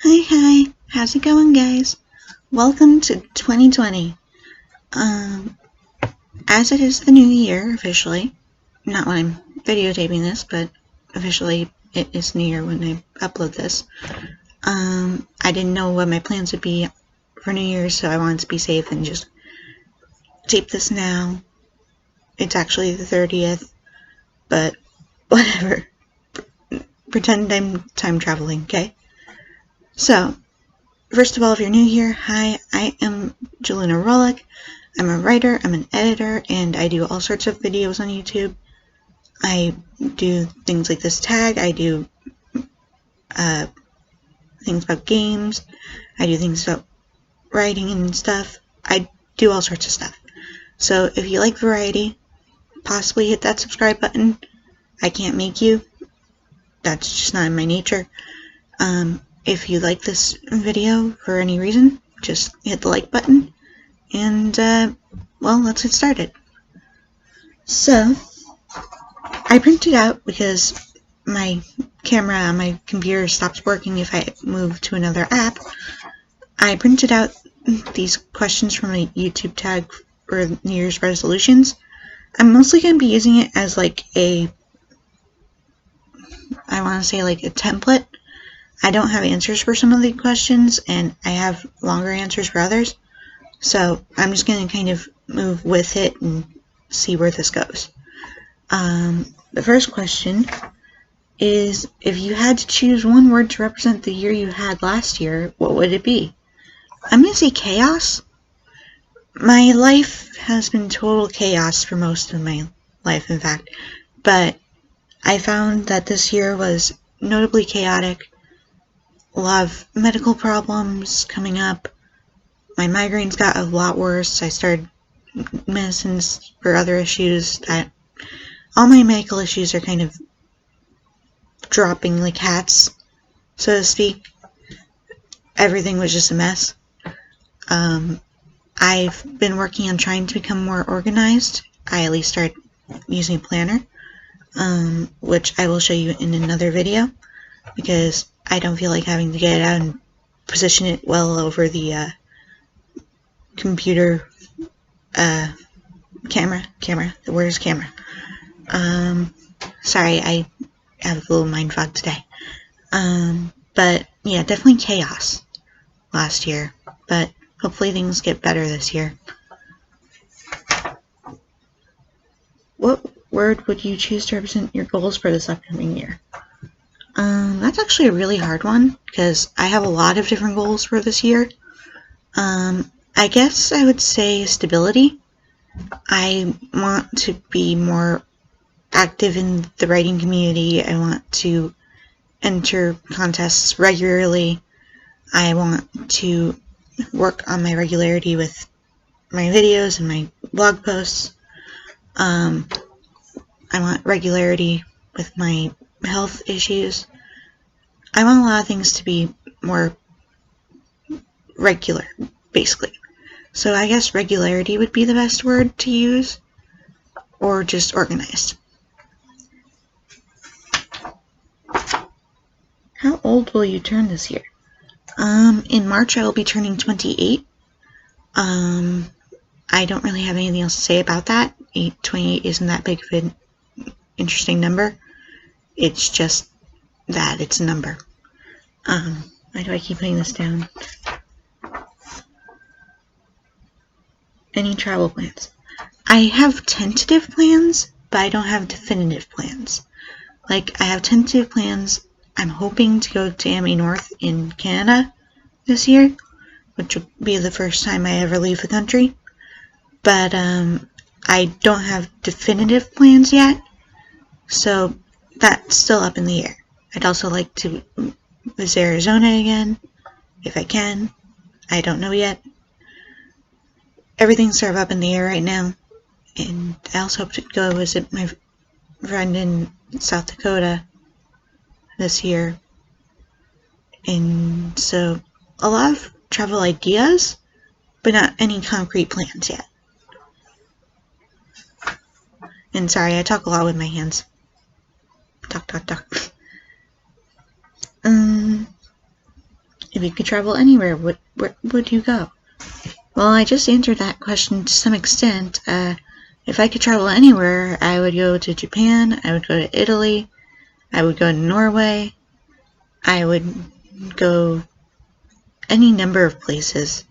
Hi, how's it going, guys? Welcome to 2020. As it is the new year, officially, not when I'm videotaping this, but officially it is new year when I upload this. I didn't know what my plans would be for New Year's, so I wanted to be safe and just tape this now. It's actually the 30th, but whatever. Pretend I'm time traveling, okay? So, first of all, if you're new here, hi, I am Jelena Rolick. I'm a writer, I'm an editor, and I do all sorts of videos on YouTube. I do things like this tag, I do things about games, I do things about writing and stuff. I do all sorts of stuff. So if you like variety, possibly hit that subscribe button. I can't make you. That's just not in my nature. If you like this video for any reason, just hit the like button. And, well, let's get started. So, I printed out because my camera on my computer stops working if I move to another app. I printed out these questions from a YouTube tag for New Year's resolutions. I'm mostly going to be using it as like a template. I don't have answers for some of the questions, and I have longer answers for others. So I'm just going to kind of move with it and see where this goes. The first question is, if you had to choose one word to represent the year you had last year, what would it be? I'm going to say chaos. My life has been total chaos for most of my life, in fact, but I found that this year was notably chaotic. A lot of medical problems coming up. My migraines got a lot worse. I started medicines for other issues. All my medical issues are kind of dropping like hats, so to speak. Everything was just a mess. I've been working on trying to become more organized. I at least started using a planner, which I will show you in another video, because I don't feel like having to get it out and position it well over the computer camera. The word is camera. Sorry, I have a little mind fog today. But yeah, definitely chaos last year, but hopefully things get better this year. What word would you choose to represent your goals for this upcoming year? That's actually a really hard one, because I have a lot of different goals for this year. I guess I would say stability. I want to be more active in the writing community. I want to enter contests regularly. I want to work on my regularity with my videos and my blog posts. I want regularity with my health issues. I want a lot of things to be more regular, basically. So I guess regularity would be the best word to use, or just organized. How old will you turn this year? In March I will be turning 28. I don't really have anything else to say about that. 28 isn't that big of an interesting number. It's just that it's a number. Why do I keep putting this down? Any travel plans? I have tentative plans, but I don't have definitive plans. Like, I have tentative plans. I'm hoping to go to AMA North in Canada this year, which will be the first time I ever leave the country. But I don't have definitive plans yet, so that's still up in the air. I'd also like to visit Arizona again, if I can. I don't know yet. Everything's sort of up in the air right now, and I also hope to go visit my friend in South Dakota this year. And so, a lot of travel ideas, but not any concrete plans yet. And sorry, I talk a lot with my hands. Talk. If if you could travel anywhere, where would you go? Well, I just answered that question to some extent. If I could travel anywhere, I would go to Japan, I would go to Italy, I would go to Norway, I would go any number of places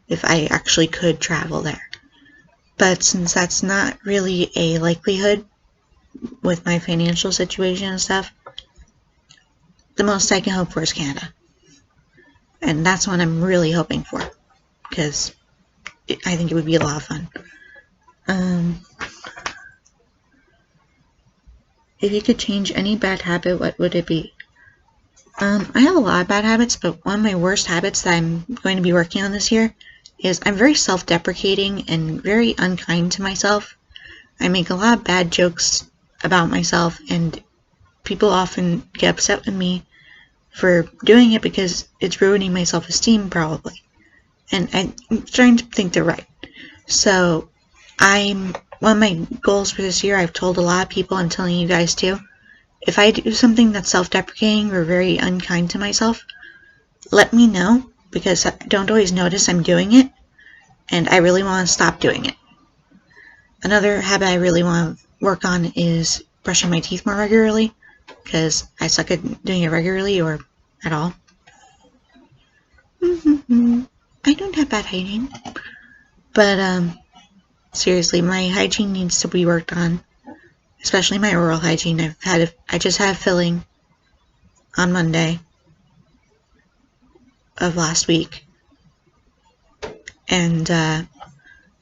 if I actually could travel there. But since that's not really a likelihood with my financial situation and stuff, the most I can hope for is Canada. And that's what I'm really hoping for, because I think it would be a lot of fun. If you could change any bad habit, what would it be? I have a lot of bad habits, but one of my worst habits that I'm going to be working on this year is I'm very self-deprecating and very unkind to myself. I make a lot of bad jokes about myself, and people often get upset with me for doing it because it's ruining my self-esteem, probably. And I'm starting to think they're right. So one of my goals for this year, I've told a lot of people, I'm telling you guys too, if I do something that's self-deprecating or very unkind to myself, let me know, because I don't always notice I'm doing it, and I really want to stop doing it. Another habit I really want to work on is brushing my teeth more regularly, because I suck at doing it regularly or at all. I don't have bad hygiene, but seriously, my hygiene needs to be worked on, especially my oral hygiene. I just had a filling on Monday of last week, and I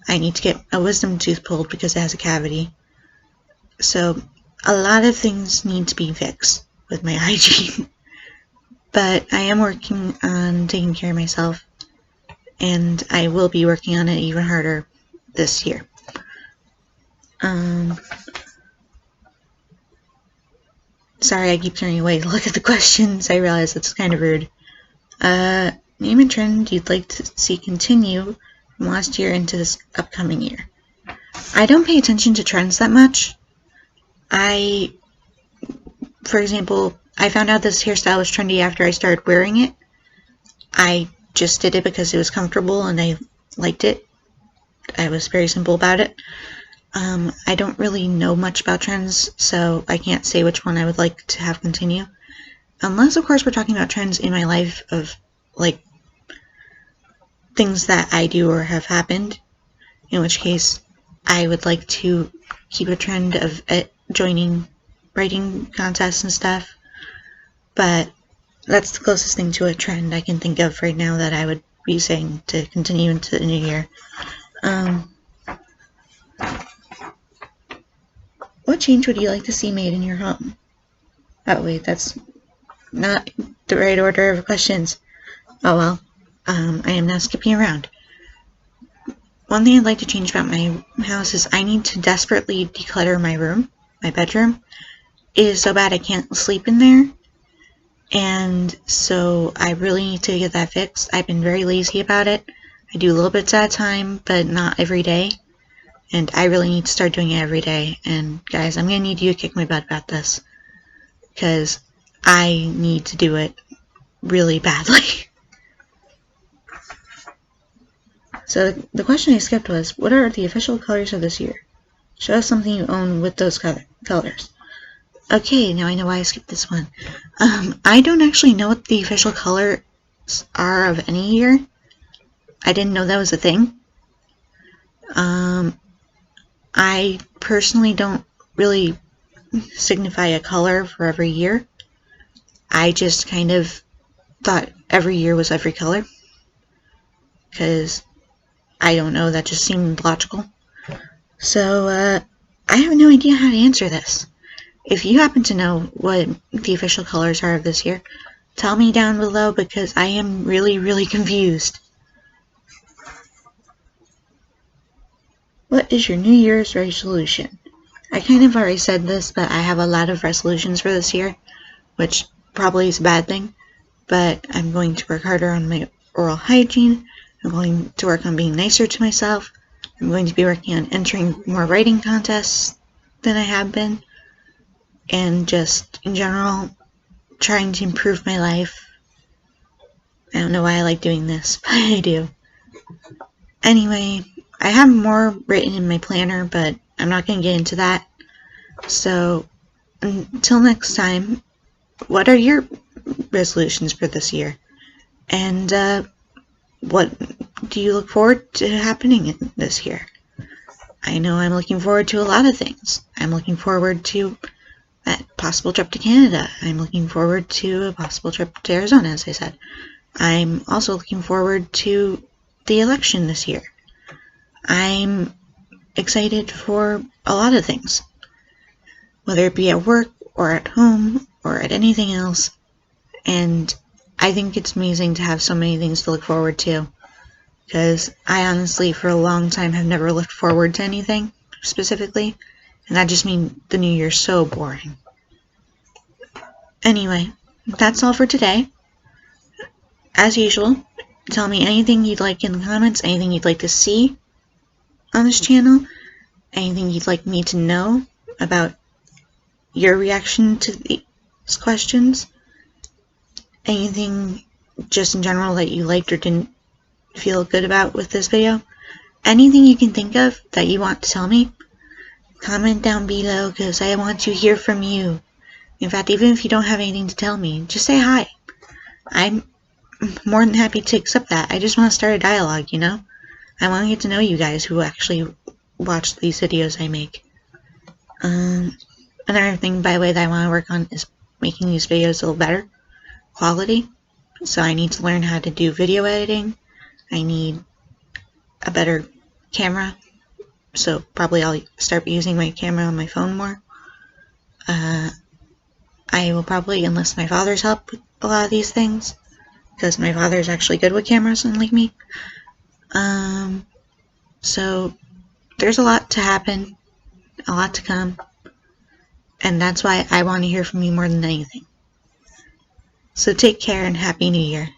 need to get a wisdom tooth pulled because it has a cavity. So a lot of things need to be fixed with my hygiene. But I am working on taking care of myself, and I will be working on it even harder this year. Sorry, I keep turning away to look at the questions. I realize it's kind of rude. Name a trend you'd like to see continue from last year into this upcoming year. I don't pay attention to trends that much. For example, I found out this hairstyle was trendy after I started wearing it. I just did it because it was comfortable and I liked it. I was very simple about it. I don't really know much about trends, so I can't say which one I would like to have continue. Unless, of course, we're talking about trends in my life of, like, things that I do or have happened, in which case I would like to keep a trend of joining writing contests and stuff. But that's the closest thing to a trend I can think of right now that I would be saying to continue into the new year. What change would you like to see made in your home? Oh wait, that's not the right order of questions. Oh well, I am now skipping around. One thing I'd like to change about my house is I need to desperately declutter my room, my bedroom. It is so bad I can't sleep in there, and so I really need to get that fixed. I've been very lazy about it. I do little bits at a time, but not every day, and I really need to start doing it every day. And guys, I'm going to need you to kick my butt about this, because I need to do it really badly. So the question I skipped was, what are the official colors of this year? Show us something you own with those colors. Okay, now I know why I skipped this one. I don't actually know what the official colors are of any year. I didn't know that was a thing. I personally don't really signify a color for every year. I just kind of thought every year was every color, because I don't know, that just seemed logical. So I have no idea how to answer this. If you happen to know what the official colors are of this year, tell me down below, because I am really, really confused. What is your New Year's resolution? I kind of already said this, but I have a lot of resolutions for this year, which probably is a bad thing, but I'm going to work harder on my oral hygiene. I'm going to work on being nicer to myself. I'm going to be working on entering more writing contests than I have been, and just in general trying to improve my life I don't know why I like doing this, but I do. Anyway, I have more written in my planner, but I'm not going to get into that. So, until next time, what are your resolutions for this year? And what do you look forward to happening this year? I know I'm looking forward to a lot of things. I'm looking forward to that possible trip to Canada. I'm looking forward to a possible trip to Arizona, as I said. I'm also looking forward to the election this year. I'm excited for a lot of things, whether it be at work or at home or at anything else. And I think it's amazing to have so many things to look forward to, because I honestly, for a long time, have never looked forward to anything specifically, and that just means the new year's so boring. Anyway, that's all for today. As usual, tell me anything you'd like in the comments, anything you'd like to see on this channel, anything you'd like me to know about your reaction to these questions, anything just in general that you liked or didn't feel good about with this video. Anything you can think of that you want to tell me, comment down below, because I want to hear from you. In fact, even if you don't have anything to tell me, just say hi. I'm more than happy to accept that. I just want to start a dialogue, you know? I want to get to know you guys who actually watch these videos I make. Another thing, by the way, that I want to work on is making these videos a little better quality. So I need to learn how to do video editing. I need a better camera. So probably I'll start using my camera on my phone more. I will probably enlist my father's help with a lot of these things, because my father's actually good with cameras, unlike me. So there's a lot to happen, a lot to come, and that's why I want to hear from you more than anything. So take care and Happy New Year.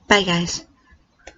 Bye, guys.